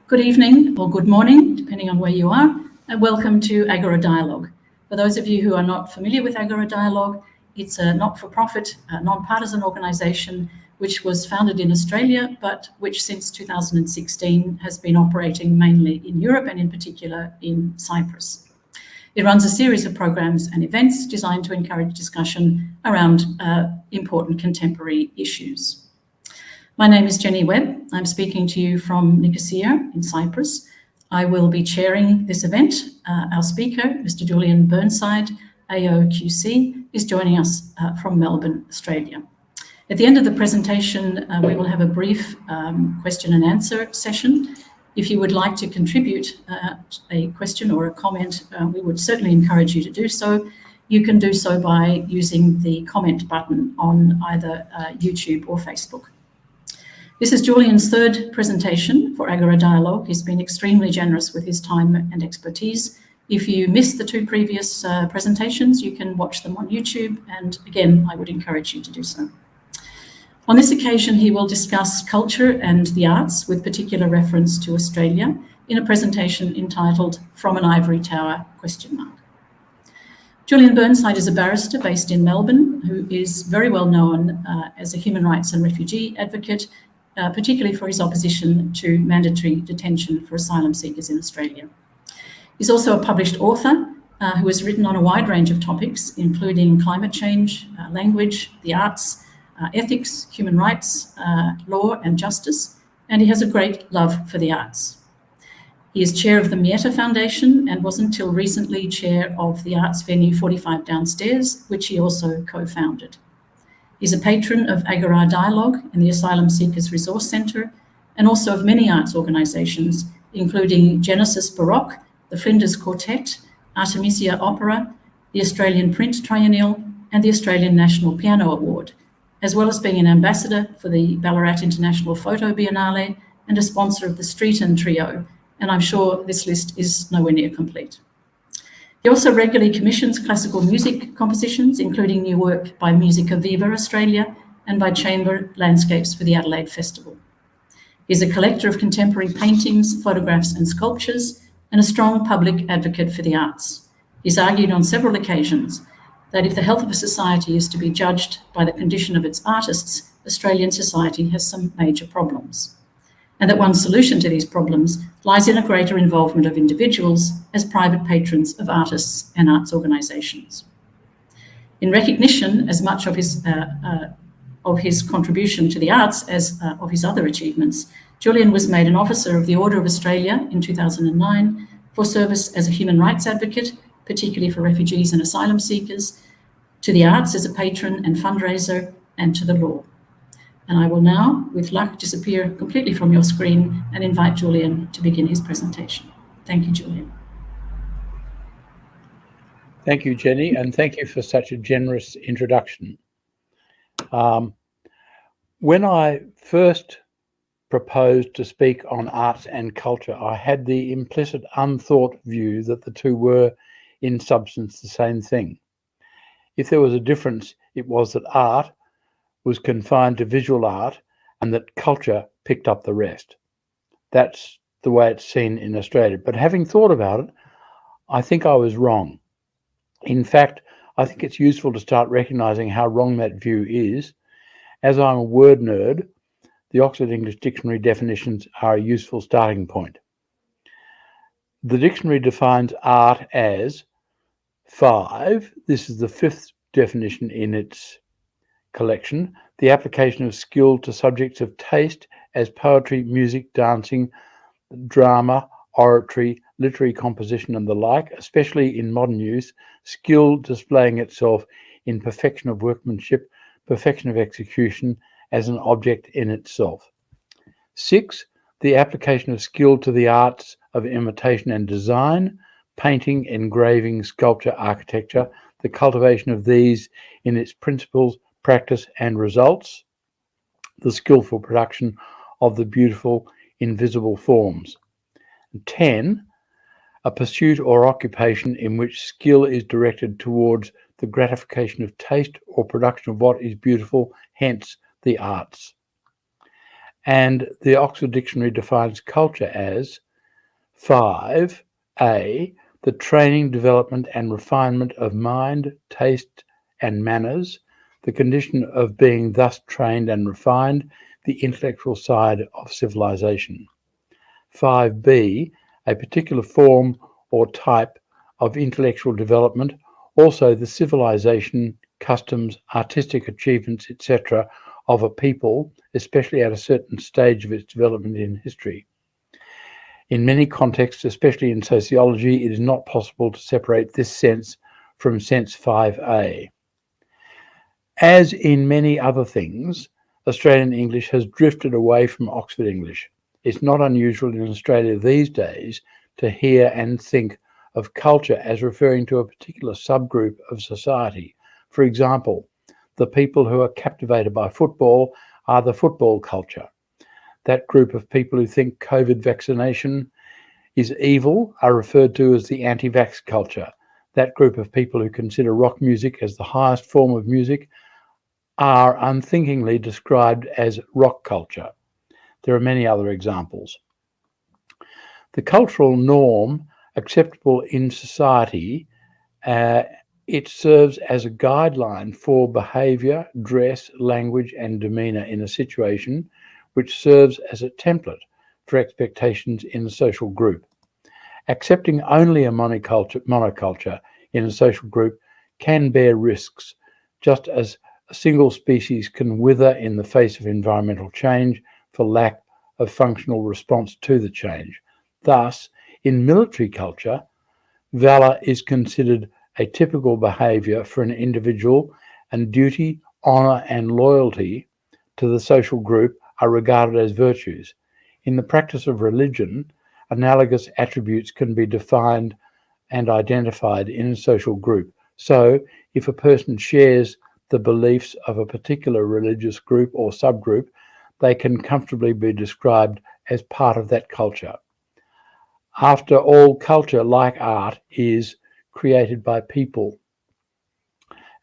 Good evening or good morning, depending on where you are, and welcome to Agora Dialogue. For those of you who are not familiar with Agora Dialogue, it's a not-for-profit, non-partisan organisation which was founded in Australia, but which since 2016 has been operating mainly in Europe and in particular in Cyprus. It runs a series of programs and events designed to encourage discussion around important contemporary issues. My name is Jenny Webb. I'm speaking to you from Nicosia in Cyprus. I will be chairing this event. Our speaker, Mr. Julian Burnside AO QC, is joining us from Melbourne, Australia. At the end of the presentation, we will have a brief question and answer session. If you would like to contribute a question or a comment, we would certainly encourage you to do so. You can do so by using the comment button on either YouTube or Facebook. This is Julian's third presentation for Agora Dialogue. He's been extremely generous with his time and expertise. If you missed the two previous presentations, you can watch them on YouTube, and again, I would encourage you to do so. On this occasion, he will discuss culture and the arts with particular reference to Australia in a presentation entitled From an Ivory Tower? Julian Burnside is a barrister based in Melbourne who is very well known as a human rights and refugee advocate, particularly for his opposition to mandatory detention for asylum seekers in Australia. He's also a published author who has written on a wide range of topics, including climate change, language, the arts, ethics, human rights, law and justice, and he has a great love for the arts. He is chair of the Mieta Foundation and was until recently chair of the arts venue 45 Downstairs, which he also co-founded. He's a patron of Agora Dialogue and the Asylum Seekers Resource Centre, and also of many arts organisations, including Genesis Baroque, the Flinders Quartet, Artemisia Opera, the Australian Print Triennial, and the Australian National Piano Award, as well as being an ambassador for the Ballarat International Photo Biennale and a sponsor of the Street and Trio, and I'm sure this list is nowhere near complete. He also regularly commissions classical music compositions, including new work by Musica Viva Australia and by Chamber Landscapes for the Adelaide Festival. He's a collector of contemporary paintings, photographs and sculptures, and a strong public advocate for the arts. He's argued on several occasions that if the health of a society is to be judged by the condition of its artists, Australian society has some major problems, and that one solution to these problems lies in a greater involvement of individuals as private patrons of artists and arts organisations. In recognition as much of his contribution to the arts as of his other achievements, Julian was made an Officer of the Order of Australia in 2009 for service as a human rights advocate, particularly for refugees and asylum seekers, to the arts as a patron and fundraiser, and to the law. And I will now, with luck, disappear completely from your screen and invite Julian to begin his presentation. Thank you, Julian. Thank you, Jenny, and thank you for such a generous introduction. When I first proposed to speak on arts and culture, I had the implicit, unthought view that the two were, in substance, the same thing. If there was a difference, it was that art was confined to visual art and that culture picked up the rest. That's the way it's seen in Australia. But having thought about it, I think I was wrong. In fact, I think it's useful to start recognising how wrong that view is. As I'm a word nerd, the Oxford English Dictionary definitions are a useful starting point. The dictionary defines art as 5. This is the 5th definition in its collection: the application of skill to subjects of taste as poetry, music, dancing, drama, oratory, literary composition and the like, especially in modern use, skill displaying itself in perfection of workmanship, perfection of execution as an object in itself. 6, the application of skill to the arts of imitation and design, painting, engraving, sculpture, architecture, the cultivation of these in its principles, practice and results, the skillful production of the beautiful invisible forms. 10, a pursuit or occupation in which skill is directed towards the gratification of taste or production of what is beautiful, hence the arts. And the Oxford Dictionary defines culture as 5A, the training, development and refinement of mind, taste and manners, the condition of being thus trained and refined, the intellectual side of civilization. 5B, a particular form or type of intellectual development, also the civilization, customs, artistic achievements, etc. of a people, especially at a certain stage of its development in history. In many contexts, especially in sociology, it is not possible to separate this sense from sense 5A. As in many other things, Australian English has drifted away from Oxford English. It's not unusual in Australia these days to hear and think of culture as referring to a particular subgroup of society. For example, the people who are captivated by football are the football culture. That group of people who think COVID vaccination is evil are referred to as the anti-vax culture. That group of people who consider rock music as the highest form of music are unthinkingly described as rock culture. There are many other examples. The cultural norm acceptable in society, it serves as a guideline for behaviour, dress, language and demeanour in a situation, which serves as a template for expectations in a social group. Accepting only a monoculture in a social group can bear risks, just as a single species can wither in the face of environmental change for lack of functional response to the change. Thus, in military culture, valour is considered a typical behaviour for an individual, and duty, honour and loyalty to the social group are regarded as virtues. In the practice of religion, analogous attributes can be defined and identified in a social group. So, if a person shares the beliefs of a particular religious group or subgroup, they can comfortably be described as part of that culture. After all, culture, like art, is created by people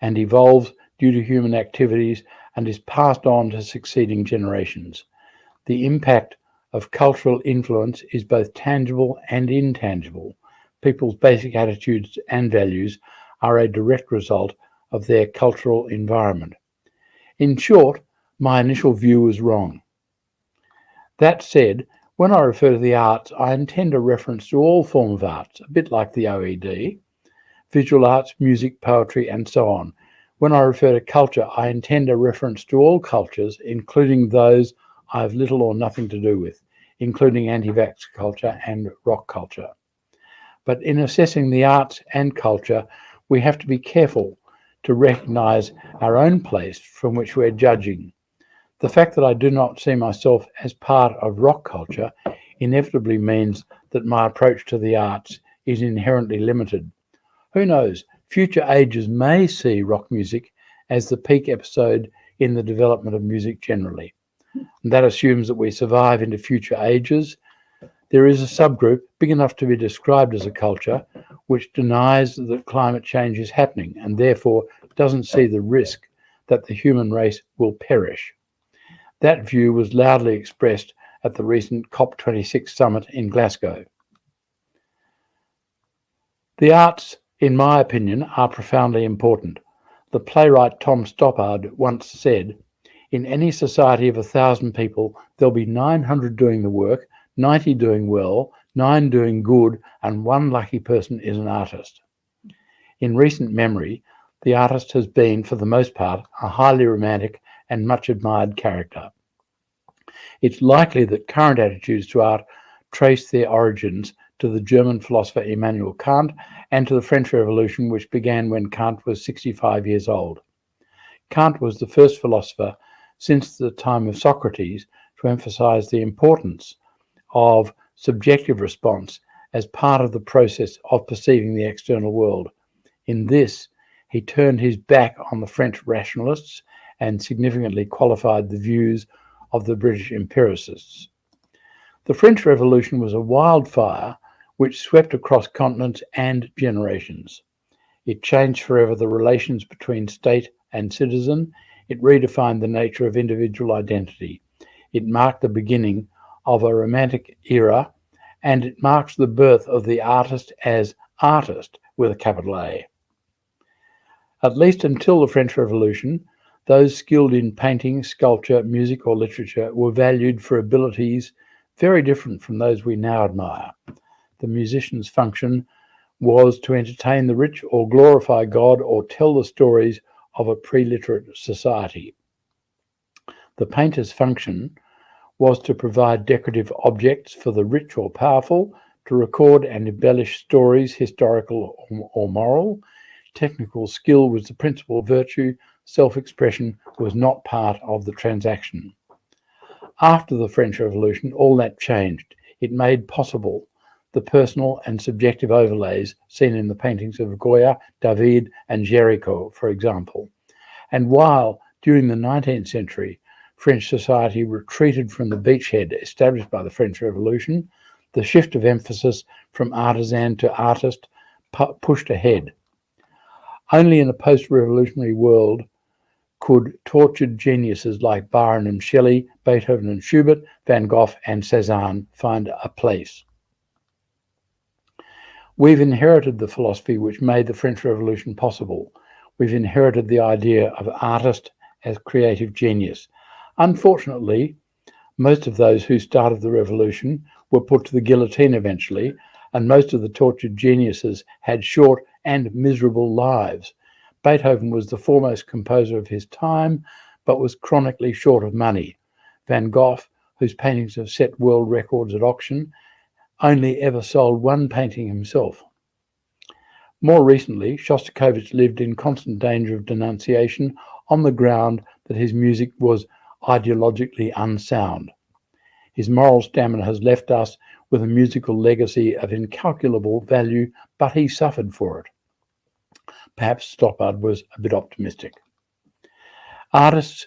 and evolves due to human activities and is passed on to succeeding generations. The impact of cultural influence is both tangible and intangible. People's basic attitudes and values are a direct result of their cultural environment. In short, my initial view was wrong. That said, when I refer to the arts, I intend a reference to all forms of arts, a bit like the OED, visual arts, music, poetry, and so on. When I refer to culture, I intend a reference to all cultures, including those I have little or nothing to do with, including anti-vax culture and rock culture. But in assessing the arts and culture, we have to be careful to recognise our own place from which we're judging. The fact that I do not see myself as part of rock culture inevitably means that my approach to the arts is inherently limited. Who knows, future ages may see rock music as the peak episode in the development of music generally. And that assumes that we survive into future ages. There is a subgroup big enough to be described as a culture which denies that climate change is happening and therefore doesn't see the risk that the human race will perish. That view was loudly expressed at the recent COP26 summit in Glasgow. The arts, in my opinion, are profoundly important. The playwright Tom Stoppard once said, "In any society of 1,000 people, there'll be 900 doing the work, 90 doing well, 9 doing good, and 1 lucky person is an artist." In recent memory, the artist has been, for the most part, a highly romantic and much admired character. It's likely that current attitudes to art trace their origins to the German philosopher Immanuel Kant and to the French Revolution, which began when Kant was 65 years old. Kant was the first philosopher since the time of Socrates to emphasize the importance of subjective response as part of the process of perceiving the external world. In this, he turned his back on the French rationalists and significantly qualified the views of the British empiricists. The French Revolution was a wildfire which swept across continents and generations. It changed forever the relations between state and citizen. It redefined the nature of individual identity. It marked the beginning of a romantic era, and it marks the birth of the artist as artist with a capital A. At least until the French Revolution, those skilled in painting, sculpture, music, or literature were valued for abilities very different from those we now admire. The musician's function was to entertain the rich or glorify God or tell the stories of a pre-literate society. The painter's function was to provide decorative objects for the rich or powerful, to record and embellish stories, historical or moral. Technical skill was the principal virtue. Self-expression was not part of the transaction. After the French Revolution, all that changed. It made possible the personal and subjective overlays seen in the paintings of Goya, David, and Géricault, for example. And while, during the 19th century, French society retreated from the beachhead established by the French Revolution, the shift of emphasis from artisan to artist pushed ahead. Only in a post-revolutionary world could tortured geniuses like Byron and Shelley, Beethoven and Schubert, Van Gogh and Cézanne find a place. We've inherited the philosophy which made the French Revolution possible. We've inherited the idea of artist as creative genius. Unfortunately, most of those who started the revolution were put to the guillotine eventually, and most of the tortured geniuses had short and miserable lives. Beethoven was the foremost composer of his time, but was chronically short of money. Van Gogh, whose paintings have set world records at auction, only ever sold one painting himself. More recently, Shostakovich lived in constant danger of denunciation on the ground that his music was ideologically unsound. His moral stamina has left us with a musical legacy of incalculable value, but he suffered for it. Perhaps Stoppard was a bit optimistic. Artists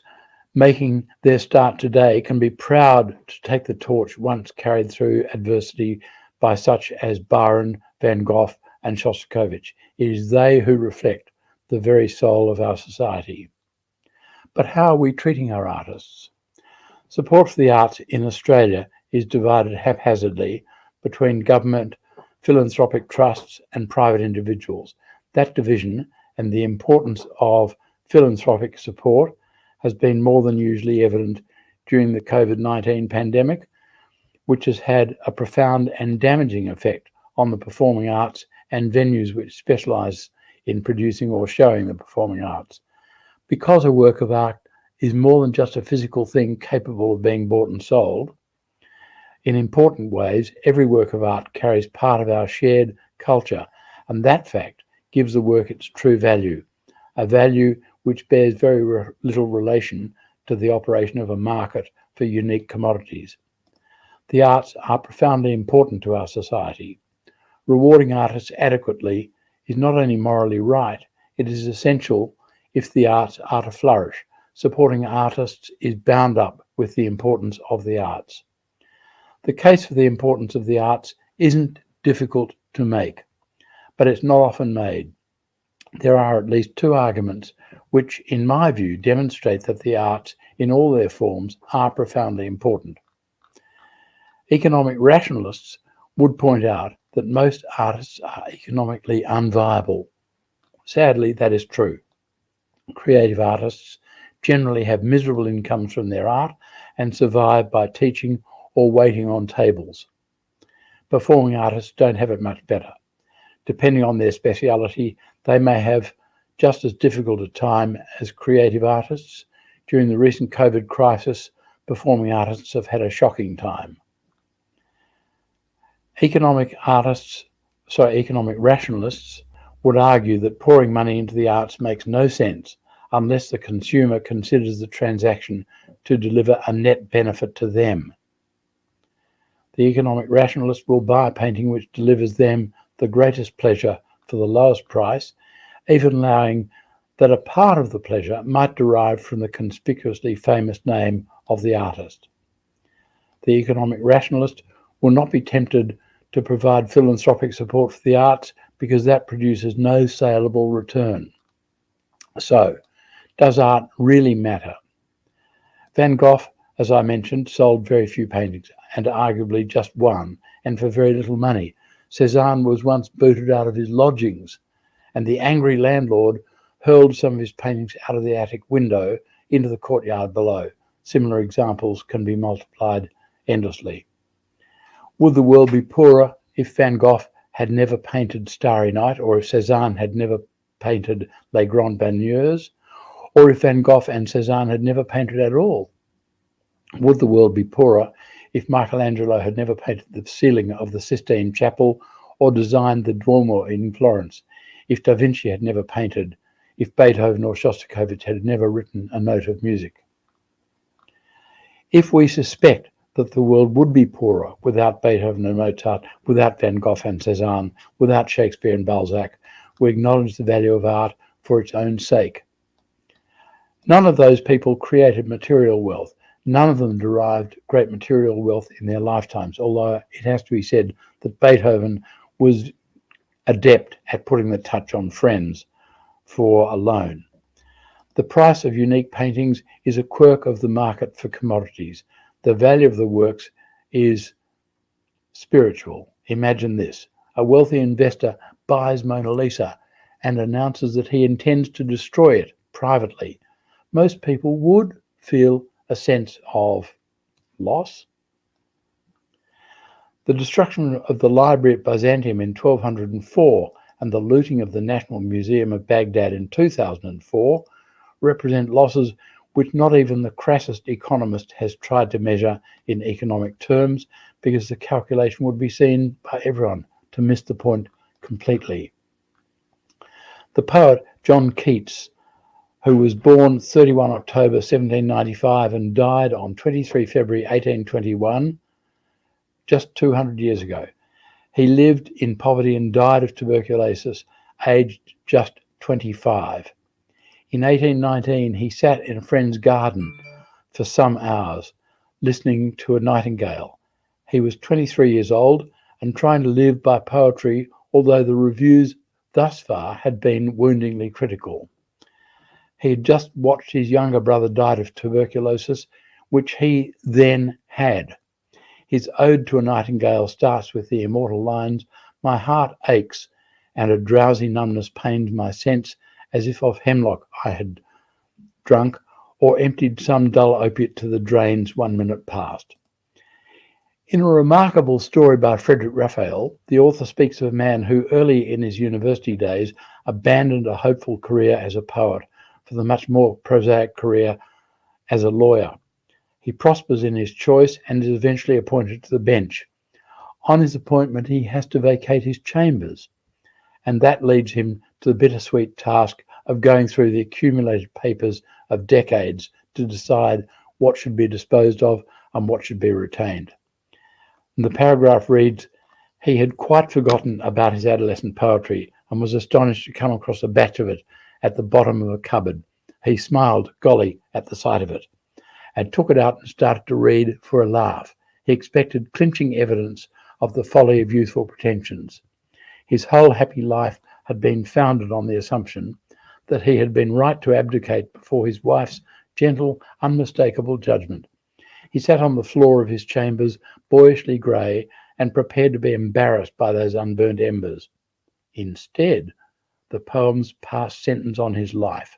making their start today can be proud to take the torch once carried through adversity by such as Byron, Van Gogh, and Shostakovich. It is they who reflect the very soul of our society. But how are we treating our artists? Support for the arts in Australia is divided haphazardly between government, philanthropic trusts, and private individuals. That division and the importance of philanthropic support has been more than usually evident during the COVID-19 pandemic, which has had a profound and damaging effect on the performing arts and venues which specialise in producing or showing the performing arts. Because a work of art is more than just a physical thing capable of being bought and sold, in important ways, every work of art carries part of our shared culture, and that fact gives the work its true value, a value which bears very little relation to the operation of a market for unique commodities. The arts are profoundly important to our society. Rewarding artists adequately is not only morally right, it is essential if the arts are to flourish. Supporting artists is bound up with the importance of the arts. The case for the importance of the arts isn't difficult to make, but it's not often made. There are at least two arguments which, in my view, demonstrate that the arts, in all their forms, are profoundly important. Economic rationalists would point out that most artists are economically unviable. Sadly, that is true. Creative artists generally have miserable incomes from their art and survive by teaching or waiting on tables. Performing artists don't have it much better. Depending on their speciality, they may have just as difficult a time as creative artists. During the recent COVID crisis, performing artists have had a shocking time. Economic rationalists would argue that pouring money into the arts makes no sense unless the consumer considers the transaction to deliver a net benefit to them. The economic rationalist will buy a painting which delivers them the greatest pleasure for the lowest price, even allowing that a part of the pleasure might derive from the conspicuously famous name of the artist. The economic rationalist will not be tempted to provide philanthropic support for the arts because that produces no saleable return. So, does art really matter? Van Gogh as I mentioned, sold very few paintings, and arguably just one, and for very little money. Cézanne was once booted out of his lodgings, and the angry landlord hurled some of his paintings out of the attic window into the courtyard below. Similar examples can be multiplied endlessly. Would the world be poorer if Van Gogh had never painted Starry Night, or if Cézanne had never painted Les Grands Baigneurs, or if Van Gogh and Cézanne had never painted at all? Would the world be poorer if Michelangelo had never painted the ceiling of the Sistine Chapel or designed the Duomo in Florence, if Da Vinci had never painted, if Beethoven or Shostakovich had never written a note of music? If we suspect that the world would be poorer without Beethoven and Mozart, without Van Gogh and Cézanne, without Shakespeare and Balzac, we acknowledge the value of art for its own sake. None of those people created material wealth. None of them derived great material wealth in their lifetimes, although it has to be said that Beethoven was adept at putting the touch on friends for a loan. The price of unique paintings is a quirk of the market for commodities. The value of the works is spiritual. Imagine this: a wealthy investor buys Mona Lisa and announces that he intends to destroy it privately. Most people would feel a sense of loss. The destruction of the library at Byzantium in 1204 and the looting of the National Museum of Baghdad in 2004 represent losses which not even the crassest economist has tried to measure in economic terms, because the calculation would be seen by everyone to miss the point completely. The poet John Keats, who was born 31 October 1795 and died on 23 February 1821, just 200 years ago. He lived in poverty and died of tuberculosis, aged just 25. In 1819, he sat in a friend's garden for some hours, listening to a nightingale. He was 23 years old and trying to live by poetry, although the reviews thus far had been woundingly critical. He had just watched his younger brother die of tuberculosis, which he then had. His ode to a nightingale starts with the immortal lines, "My heart aches, and a drowsy numbness pains my sense, as if of hemlock I had drunk, or emptied some dull opiate to the drains 1 minute past." In a remarkable story by Frederick Raphael, the author speaks of a man who early in his university days abandoned a hopeful career as a poet for the much more prosaic career as a lawyer. He prospers in his choice and is eventually appointed to the bench. On his appointment, he has to vacate his chambers, and that leads him to the bittersweet task of going through the accumulated papers of decades to decide what should be disposed of and what should be retained. And the paragraph reads, "He had quite forgotten about his adolescent poetry and was astonished to come across a batch of it at the bottom of a cupboard. He smiled, golly, at the sight of it, and took it out and started to read for a laugh. He expected clinching evidence of the folly of youthful pretensions. His whole happy life had been founded on the assumption that he had been right to abdicate before his wife's gentle, unmistakable judgment. He sat on the floor of his chambers, boyishly grey, and prepared to be embarrassed by those unburnt embers. Instead, the poems passed sentence on his life.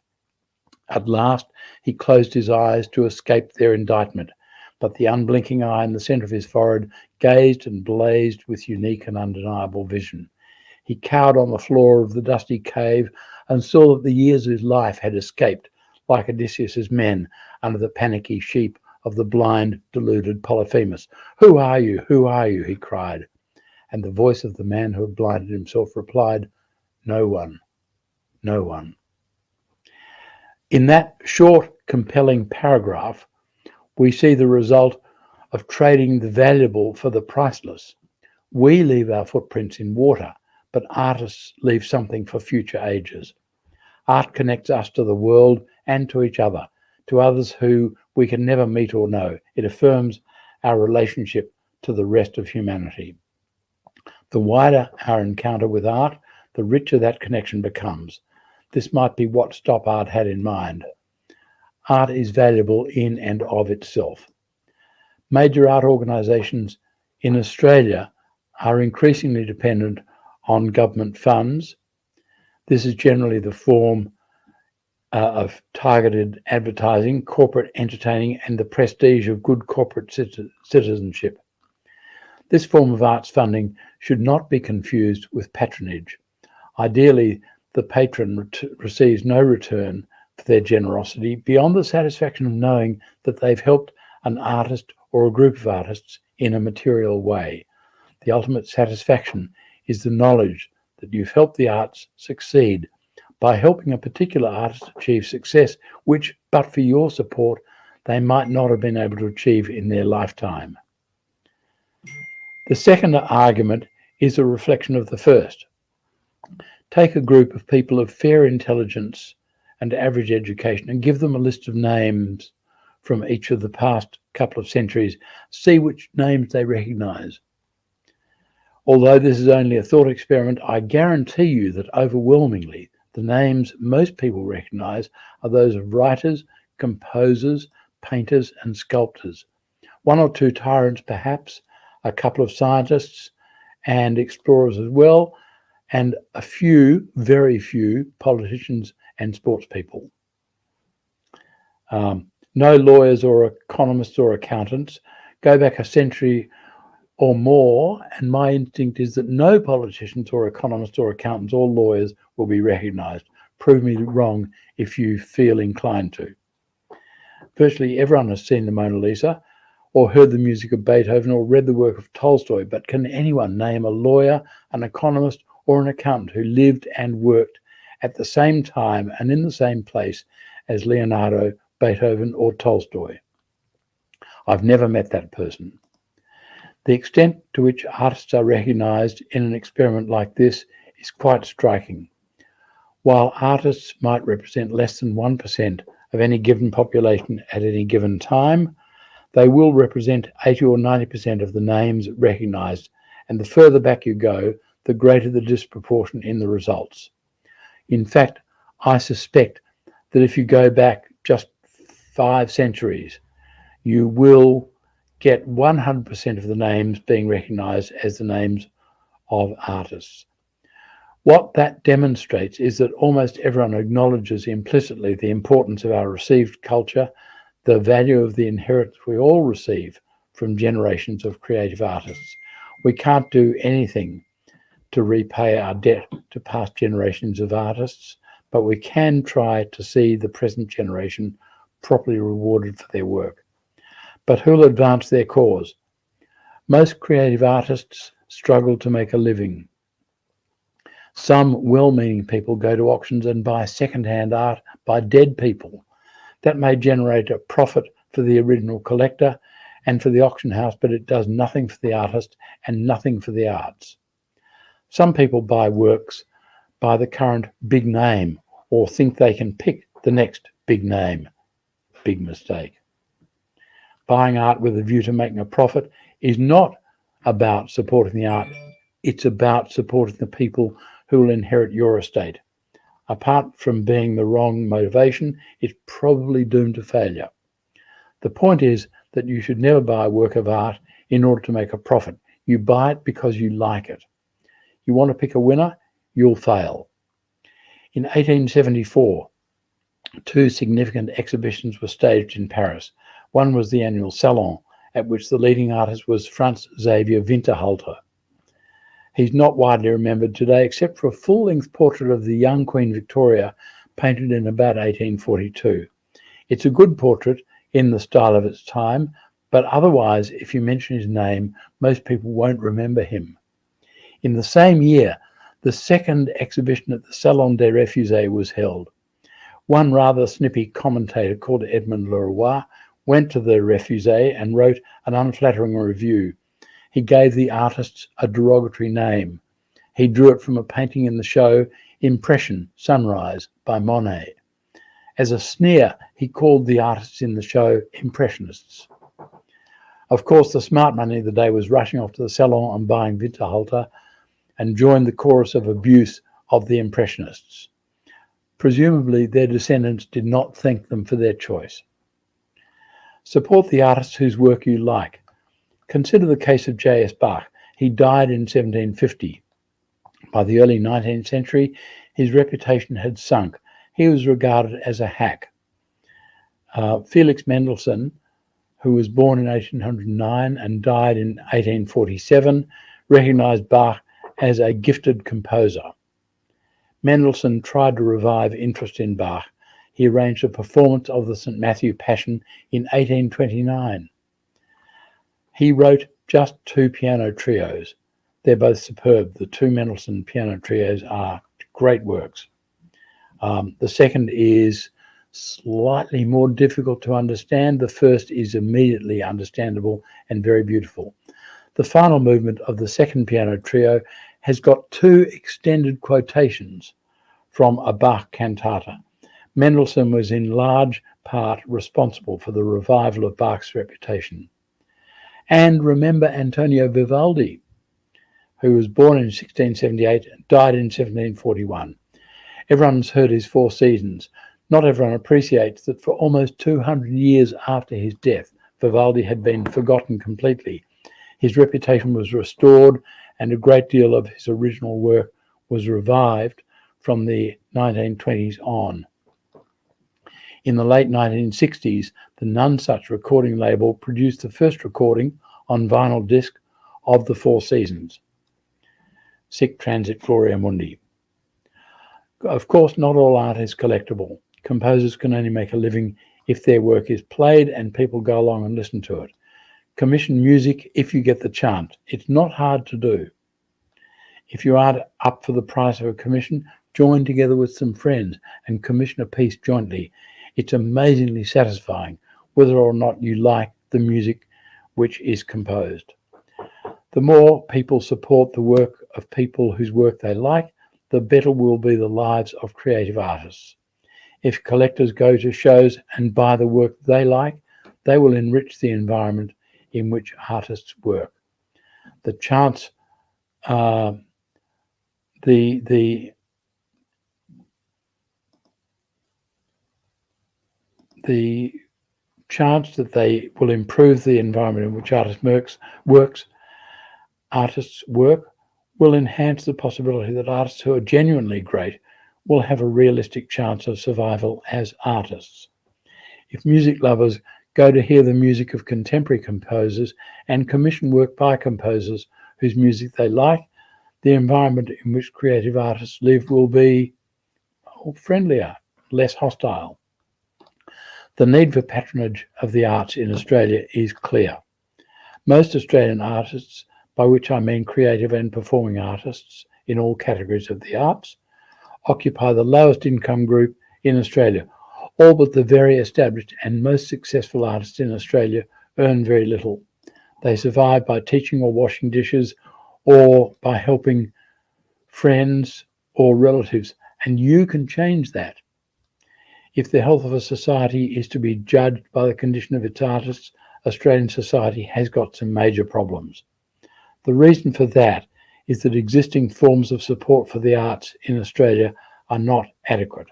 At last, he closed his eyes to escape their indictment, but the unblinking eye in the centre of his forehead gazed and blazed with unique and undeniable vision. He cowered on the floor of the dusty cave and saw that the years of his life had escaped, like Odysseus's men, under the panicky sheep of the blind, deluded Polyphemus. "Who are you? Who are you?" he cried. And the voice of the man who had blinded himself replied, "No one, no one." In that short, compelling paragraph, we see the result of trading the valuable for the priceless. We leave our footprints in water, but artists leave something for future ages. Art connects us to the world and to each other, to others who we can never meet or know. It affirms our relationship to the rest of humanity. The wider our encounter with art, the richer that connection becomes. This might be what Stop Art had in mind. Art is valuable in and of itself. Major art organisations in Australia are increasingly dependent on government funds. This is generally the form of targeted advertising, corporate entertaining, and the prestige of good corporate citizenship. This form of arts funding should not be confused with patronage. Ideally, the patron receives no return for their generosity beyond the satisfaction of knowing that they've helped an artist or a group of artists in a material way. The ultimate satisfaction is the knowledge that you've helped the arts succeed by helping a particular artist achieve success, which, but for your support, they might not have been able to achieve in their lifetime. The second argument is a reflection of the first. Take a group of people of fair intelligence and average education and give them a list of names from each of the past couple of centuries. See which names they recognise. Although this is only a thought experiment, I guarantee you that overwhelmingly the names most people recognise are those of writers, composers, painters and sculptors. One or two tyrants perhaps, a couple of scientists and explorers as well, and a few, very few, politicians and sports people. No lawyers or economists or accountants. Go back a century or more, and my instinct is that no politicians or economists or accountants or lawyers will be recognised. Prove me wrong if you feel inclined to. Virtually everyone has seen the Mona Lisa, or heard the music of Beethoven, or read the work of Tolstoy, but can anyone name a lawyer, an economist, or an accountant who lived and worked at the same time and in the same place as Leonardo, Beethoven, or Tolstoy? I've never met that person. The extent to which artists are recognised in an experiment like this is quite striking. While artists might represent less than 1% of any given population at any given time, they will represent 80 or 90% of the names recognised, and the further back you go, the greater the disproportion in the results. In fact, I suspect that if you go back just 5 centuries, you will get 100% of the names being recognised as the names of artists. What that demonstrates is that almost everyone acknowledges implicitly the importance of our received culture, the value of the inheritance we all receive from generations of creative artists. We can't do anything to repay our debt to past generations of artists, but we can try to see the present generation properly rewarded for their work. But who'll advance their cause? Most creative artists struggle to make a living. Some well-meaning people go to auctions and buy second-hand art by dead people. That may generate a profit for the original collector and for the auction house, but it does nothing for the artist and nothing for the arts. Some people buy works by the current big name or think they can pick the next big name. Big mistake. Buying art with a view to making a profit is not about supporting the art. It's about supporting the people who will inherit your estate. Apart from being the wrong motivation, it's probably doomed to failure. The point is that you should never buy a work of art in order to make a profit. You buy it because you like it. You want to pick a winner, you'll fail. In 1874, 2 significant exhibitions were staged in Paris. One was the annual Salon, at which the leading artist was Franz Xavier Winterhalter. He's not widely remembered today except for a full-length portrait of the young Queen Victoria painted in about 1842. It's a good portrait in the style of its time, but otherwise, if you mention his name, most people won't remember him. In the same year, the second exhibition at the Salon des Refugiés was held. One rather snippy commentator called Edmond Leroy went to the Refugee and wrote an unflattering review. He gave the artists a derogatory name. He drew it from a painting in the show Impression, Sunrise by Monet. As a sneer, he called the artists in the show Impressionists. Of course, the smart money of the day was rushing off to the Salon and buying Winterhalter and joined the chorus of abuse of the Impressionists. Presumably, their descendants did not thank them for their choice. Support the artists whose work you like. Consider the case of J.S. Bach. He died in 1750. By the early 19th century, his reputation had sunk. He was regarded as a hack. Felix Mendelssohn, who was born in 1809 and died in 1847, recognized Bach as a gifted composer. Mendelssohn tried to revive interest in Bach. He arranged a performance of the St. Matthew Passion in 1829. He wrote just 2 piano trios. They're both superb. The 2 Mendelssohn piano trios are great works. The second is slightly more difficult to understand. The first is immediately understandable and very beautiful. The final movement of the second piano trio has got 2 extended quotations from a Bach cantata. Mendelssohn was in large part responsible for the revival of Bach's reputation. And remember Antonio Vivaldi, who was born in 1678 and died in 1741. Everyone's heard his 4 Seasons. Not everyone appreciates that for almost 200 years after his death, Vivaldi had been forgotten completely. His reputation was restored, and a great deal of his original work was revived from the 1920s on. In the late 1960s, the Nonesuch recording label produced the first recording on vinyl disc of the 4 Seasons. Sic transit Gloria Mundi. Of course, not all art is collectible. Composers can only make a living if their work is played and people go along and listen to it. Commission music if you get the chance. It's not hard to do. If you aren't up for the price of a commission, join together with some friends and commission a piece jointly. It's amazingly satisfying, whether or not you like the music which is composed. The more people support the work of people whose work they like, the better will be the lives of creative artists. If collectors go to shows and buy the work they like, they will enrich the environment in which artists work. The chance the chance that they will improve the environment in which artists work will enhance the possibility that artists who are genuinely great will have a realistic chance of survival as artists. If music lovers go to hear the music of contemporary composers and commission work by composers whose music they like, the environment in which creative artists live will be friendlier, less hostile. The need for patronage of the arts in Australia is clear. Most Australian artists, by which I mean creative and performing artists in all categories of the arts, occupy the lowest income group in Australia. All but the very established and most successful artists in Australia earn very little. They survive by teaching or washing dishes or by helping friends or relatives, and you can change that. If the health of a society is to be judged by the condition of its artists, Australian society has got some major problems. The reason for that is that existing forms of support for the arts in Australia are not adequate.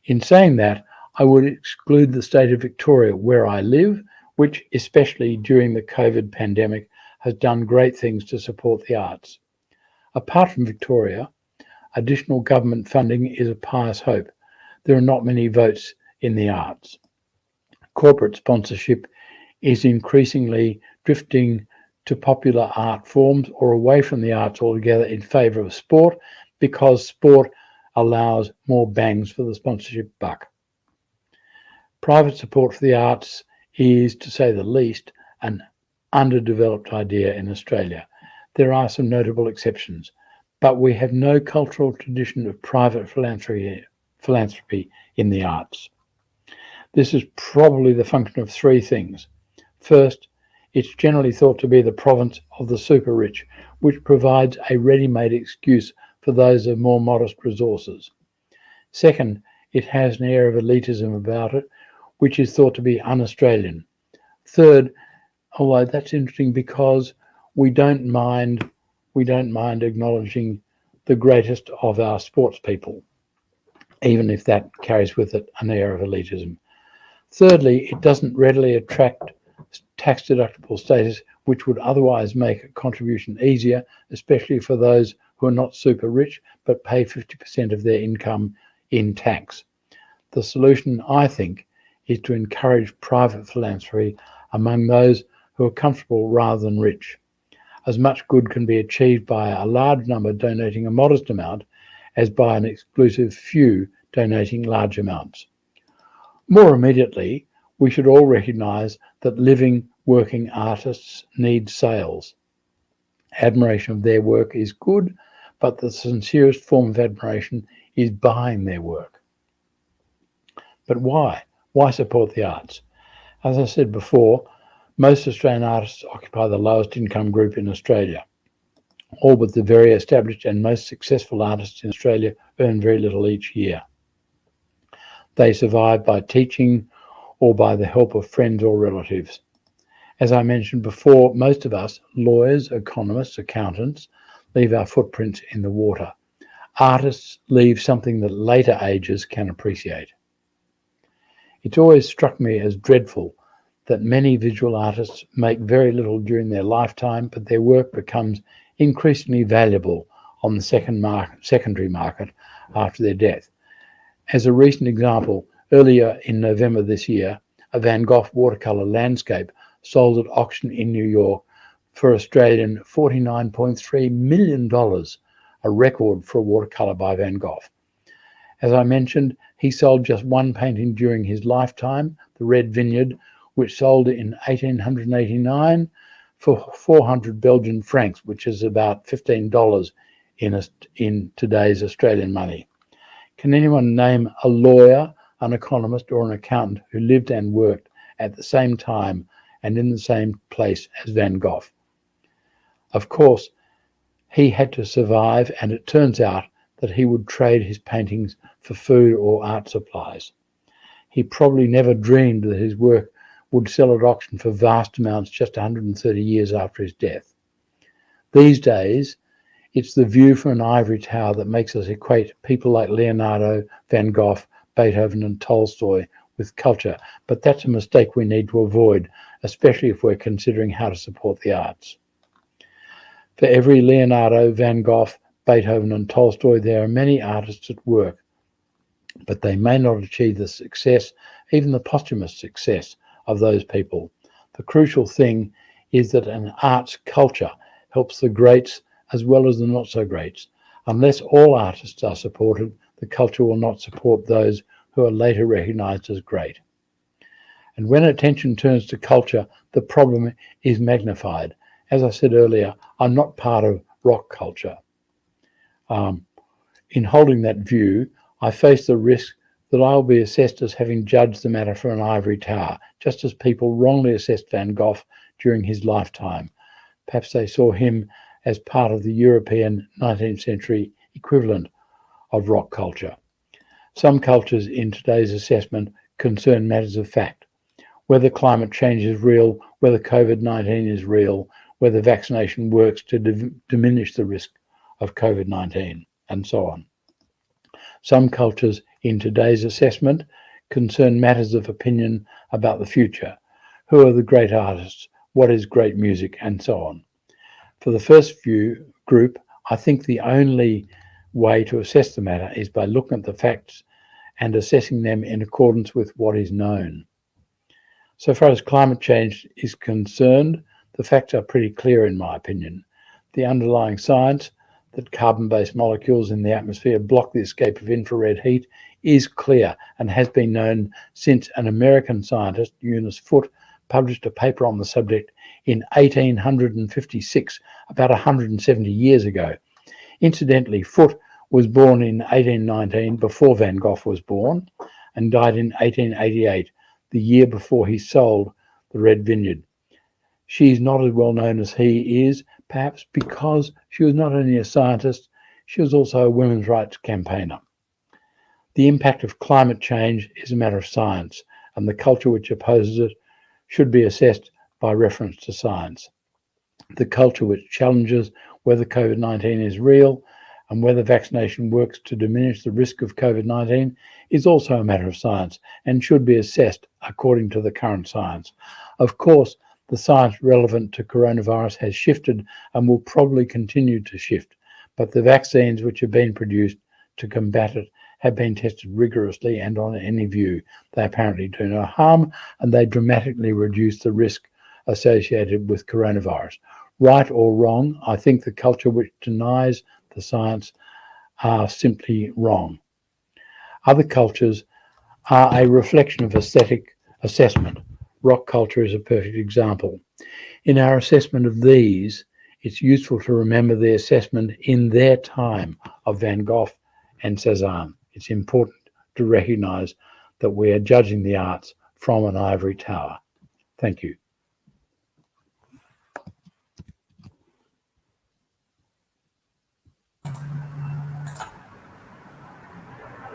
In saying that, I would exclude the state of Victoria, where I live, which, especially during the COVID pandemic, has done great things to support the arts. Apart from Victoria, additional government funding is a pious hope. There are not many votes in the arts. Corporate sponsorship is increasingly drifting to popular art forms or away from the arts altogether in favour of sport, because sport allows more bangs for the sponsorship buck. Private support for the arts is, to say the least, an underdeveloped idea in Australia. There are some notable exceptions, but we have no cultural tradition of private philanthropy in the arts. This is probably the function of 3 things. First, it's generally thought to be the province of the super rich, which provides a ready-made excuse for those of more modest resources. Second, it has an air of elitism about it, which is thought to be un-Australian. Third, although that's interesting because we don't mind acknowledging the greatest of our sports people, even if that carries with it an air of elitism. Thirdly, it doesn't readily attract tax-deductible status, which would otherwise make a contribution easier, especially for those who are not super rich but pay 50% of their income in tax. The solution, I think, is to encourage private philanthropy among those who are comfortable rather than rich. As much good can be achieved by a large number donating a modest amount as by an exclusive few donating large amounts. More immediately, we should all recognise that living, working artists need sales. Admiration of their work is good, but the sincerest form of admiration is buying their work. But why? Why support the arts? As I said before, most Australian artists occupy the lowest income group in Australia. All but the very established and most successful artists in Australia earn very little each year. They survive by teaching or by the help of friends or relatives. As I mentioned before, most of us, lawyers, economists, accountants, leave our footprints in the water. Artists leave something that later ages can appreciate. It's always struck me as dreadful that many visual artists make very little during their lifetime, but their work becomes increasingly valuable on the secondary market after their death. As a recent example, earlier in November this year, a Van Gogh watercolour landscape sold at auction in New York for Australian $49.3 million, a record for a watercolour by Van Gogh. As I mentioned, he sold just one painting during his lifetime, The Red Vineyard, which sold in 1889 for 400 Belgian francs, which is about $15 in today's Australian money. Can anyone name a lawyer, an economist, or an accountant who lived and worked at the same time and in the same place as Van Gogh? Of course, he had to survive, and it turns out that he would trade his paintings for food or art supplies. He probably never dreamed that his work would sell at auction for vast amounts just 130 years after his death. These days, it's the view from an ivory tower that makes us equate people like Leonardo, Van Gogh, Beethoven and Tolstoy with culture, but that's a mistake we need to avoid, especially if we're considering how to support the arts. For every Leonardo, Van Gogh, Beethoven and Tolstoy, there are many artists at work, but they may not achieve the success, even the posthumous success, of those people. The crucial thing is that an arts culture helps the greats as well as the not-so-greats. Unless all artists are supported, the culture will not support those who are later recognised as great. And when attention turns to culture, the problem is magnified. As I said earlier, I'm not part of rock culture. In holding that view, I face the risk that I will be assessed as having judged the matter from an ivory tower, just as people wrongly assessed Van Gogh during his lifetime. Perhaps they saw him as part of the European 19th century equivalent of rock culture. Some cultures in today's assessment concern matters of fact, whether climate change is real, whether COVID-19 is real, whether vaccination works to diminish the risk of COVID-19, and so on. Some cultures in today's assessment concern matters of opinion about the future. Who are the great artists? What is great music? And so on. For the first group, I think the only way to assess the matter is by looking at the facts and assessing them in accordance with what is known. So far as climate change is concerned, the facts are pretty clear in my opinion. The underlying science that carbon-based molecules in the atmosphere block the escape of infrared heat is clear and has been known since an American scientist, Eunice Foote, published a paper on the subject in 1856, about 170 years ago. Incidentally, Foote was born in 1819, before Van Gogh was born, and died in 1888, the year before he sold The Red Vineyard. She's not as well known as he is, perhaps because she was not only a scientist, she was also a women's rights campaigner. The impact of climate change is a matter of science, and the culture which opposes it should be assessed by reference to science. The culture which challenges whether COVID-19 is real and whether vaccination works to diminish the risk of COVID-19 is also a matter of science and should be assessed according to the current science. Of course, the science relevant to coronavirus has shifted and will probably continue to shift, but the vaccines which have been produced to combat it have been tested rigorously, and on any view, they apparently do no harm, and they dramatically reduce the risk associated with coronavirus. Right or wrong, I think the culture which denies the science are simply wrong. Other cultures are a reflection of aesthetic assessment. Rock culture is a perfect example. In our assessment of these, it's useful to remember the assessment in their time of Van Gogh and Cézanne. It's important to recognise that we are judging the arts from an ivory tower. Thank you.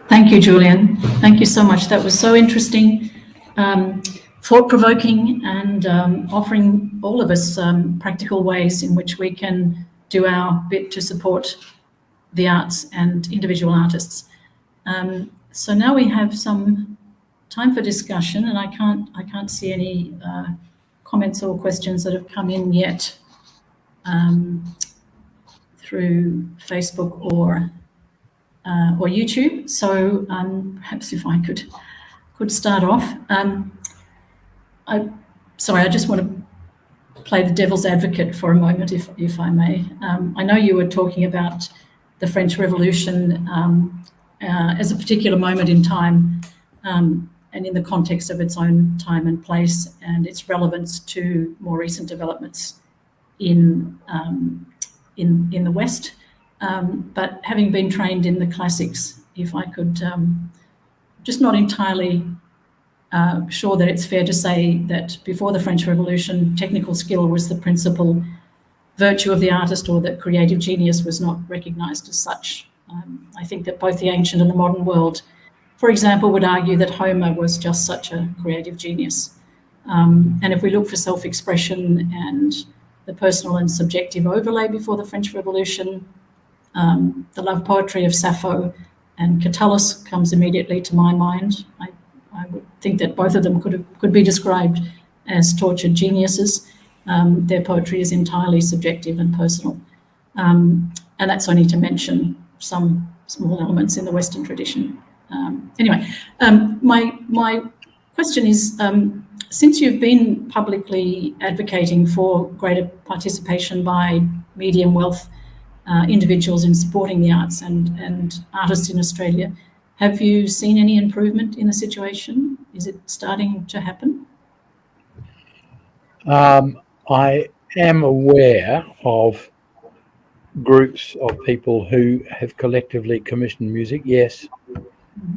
Thank you, Julian. Thank you so much. That was so interesting, thought-provoking, and offering all of us practical ways in which we can do our bit to support the arts and individual artists. So now we have some time for discussion, and I can't see any comments or questions that have come in yet through Facebook or YouTube. So perhaps if I could start off. I just want to play the devil's advocate for a moment, if I may. I know you were talking about the French Revolution as a particular moment in time, and in the context of its own time and place, and its relevance to more recent developments in the West. But having been trained in the classics, if I could, just not entirely sure that it's fair to say that before the French Revolution, technical skill was the principal virtue of the artist, or that creative genius was not recognised as such. I think that both the ancient and the modern world, for example, would argue that Homer was just such a creative genius. And if we look for self-expression and the personal and subjective overlay before the French Revolution, the love poetry of Sappho and Catullus comes immediately to my mind. I would think that both of them could be described as tortured geniuses. Their poetry is entirely subjective and personal. And that's only to mention some small elements in the Western tradition. Anyway, my question is, since you've been publicly advocating for greater participation by medium wealth individuals in supporting the arts and artists in Australia, have you seen any improvement in the situation? Is it starting to happen? I am aware of groups of people who have collectively commissioned music, yes.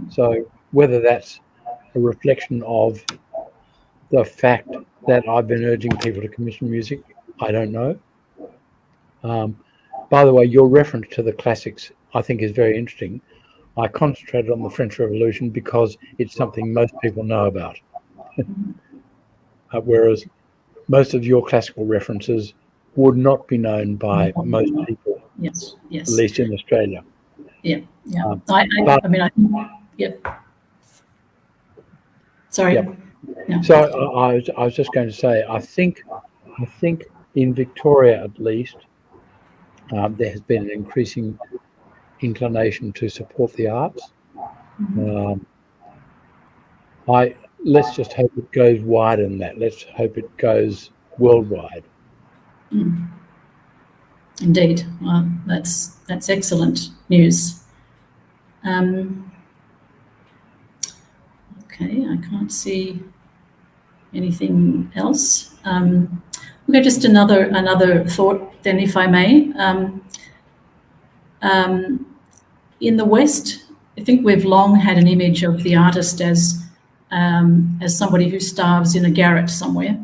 So whether that's a reflection of the fact that I've been urging people to commission music, I don't know. By the way, your reference to the classics, I think, is very interesting. I concentrated on the French Revolution because it's something most people know about. Whereas most of your classical references would not be known by most people, yes. At least in Australia. Yeah. Sorry. Yep. Yeah. So I was just going to say, I think in Victoria at least, there has been an increasing inclination to support the arts. Let's just hope it goes wider than that. Let's hope it goes worldwide. Indeed. Well, that's excellent news. Okay, I can't see anything else. Okay, just another thought then, if I may. In the West, I think we've long had an image of the artist as somebody who starves in a garret somewhere,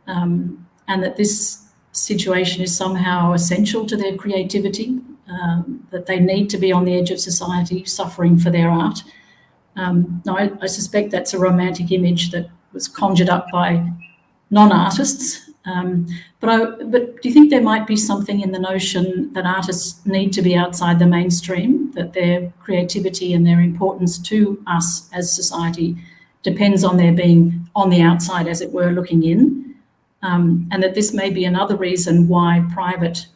and that this situation is somehow essential to their creativity, that they need to be on the edge of society suffering for their art. I suspect that's a romantic image that was conjured up by non-artists, But do you think there might be something in the notion that artists need to be outside the mainstream, that their creativity and their importance to us as society depends on their being on the outside, as it were, looking in, and that this may be another reason why private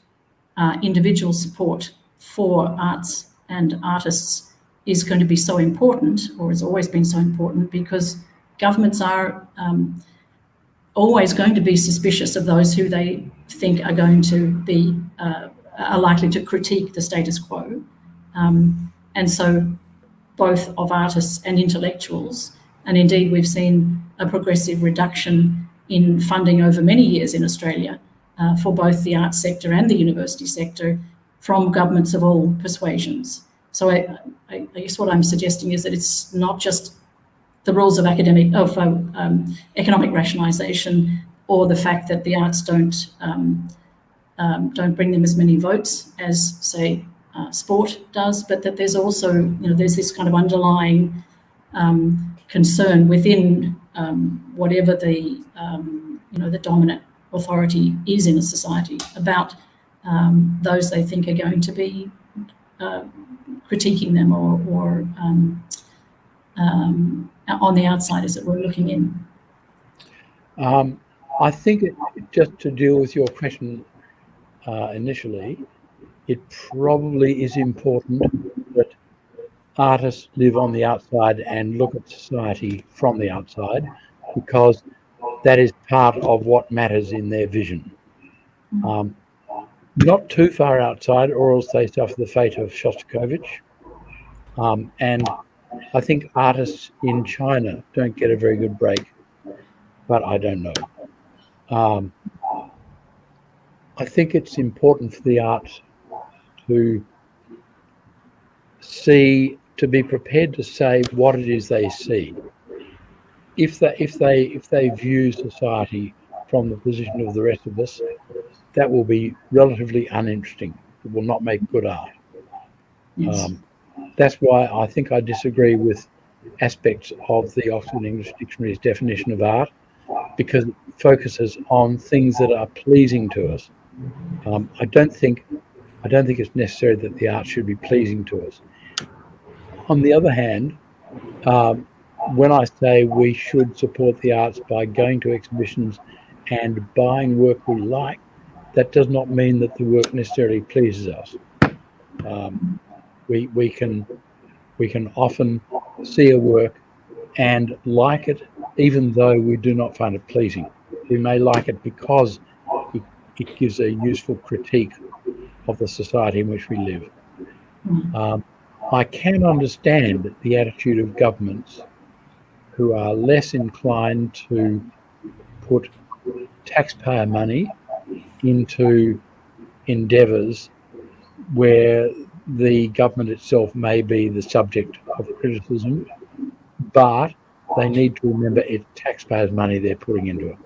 individual support for arts and artists is going to be so important, or has always been so important, because governments are always going to be suspicious of those who they think are going to be are likely to critique the status quo, and so both of artists and intellectuals, and indeed we've seen a progressive reduction in funding over many years in Australia for both the arts sector and the university sector from governments of all persuasions. So I guess what I'm suggesting is that it's not just the rules of economic rationalisation, or the fact that the arts don't bring them as many votes as, say, sport does, but that there's also, there's this kind of underlying concern within whatever the the dominant authority is in a society about those they think are going to be critiquing them or on the outside, as it were, looking in. I think just to deal with your question initially, it probably is important that artists live on the outside and look at society from the outside, because that is part of what matters in their vision. Not too far outside, or else they suffer the fate of Shostakovich. And I think artists in China don't get a very good break, but I don't know. I think it's important for the arts to be prepared to say what it is they see. If they view society from the position of the rest of us, that will be relatively uninteresting. It will not make good art. Yes. That's why I think I disagree with aspects of the Oxford English Dictionary's definition of art, because it focuses on things that are pleasing to us. I don't think it's necessary that the art should be pleasing to us. On the other hand, when I say we should support the arts by going to exhibitions and buying work we like, that does not mean that the work necessarily pleases us. We can often see a work and like it, even though we do not find it pleasing. We may like it because it gives a useful critique of the society in which we live. I can understand the attitude of governments who are less inclined to put taxpayer money into endeavours where the government itself may be the subject of criticism, but they need to remember it's taxpayers' money they're putting into it.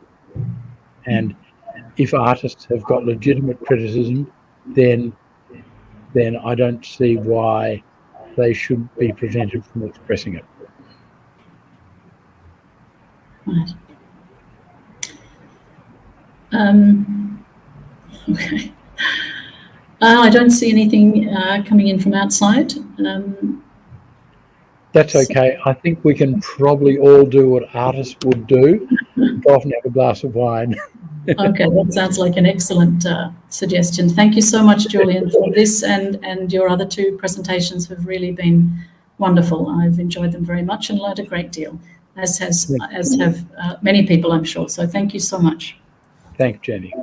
And if artists have got legitimate criticism, then I don't see why they should be prevented from expressing it. Right. Okay. I don't see anything coming in from outside. That's okay. I think we can probably all do what artists would do. Go off and have a glass of wine. Okay, that sounds like an excellent suggestion. Thank you so much, Julian, for this, and your other two presentations have really been wonderful. I've enjoyed them very much and learned a great deal, as have many people, I'm sure. So thank you so much. Thanks, Jenny.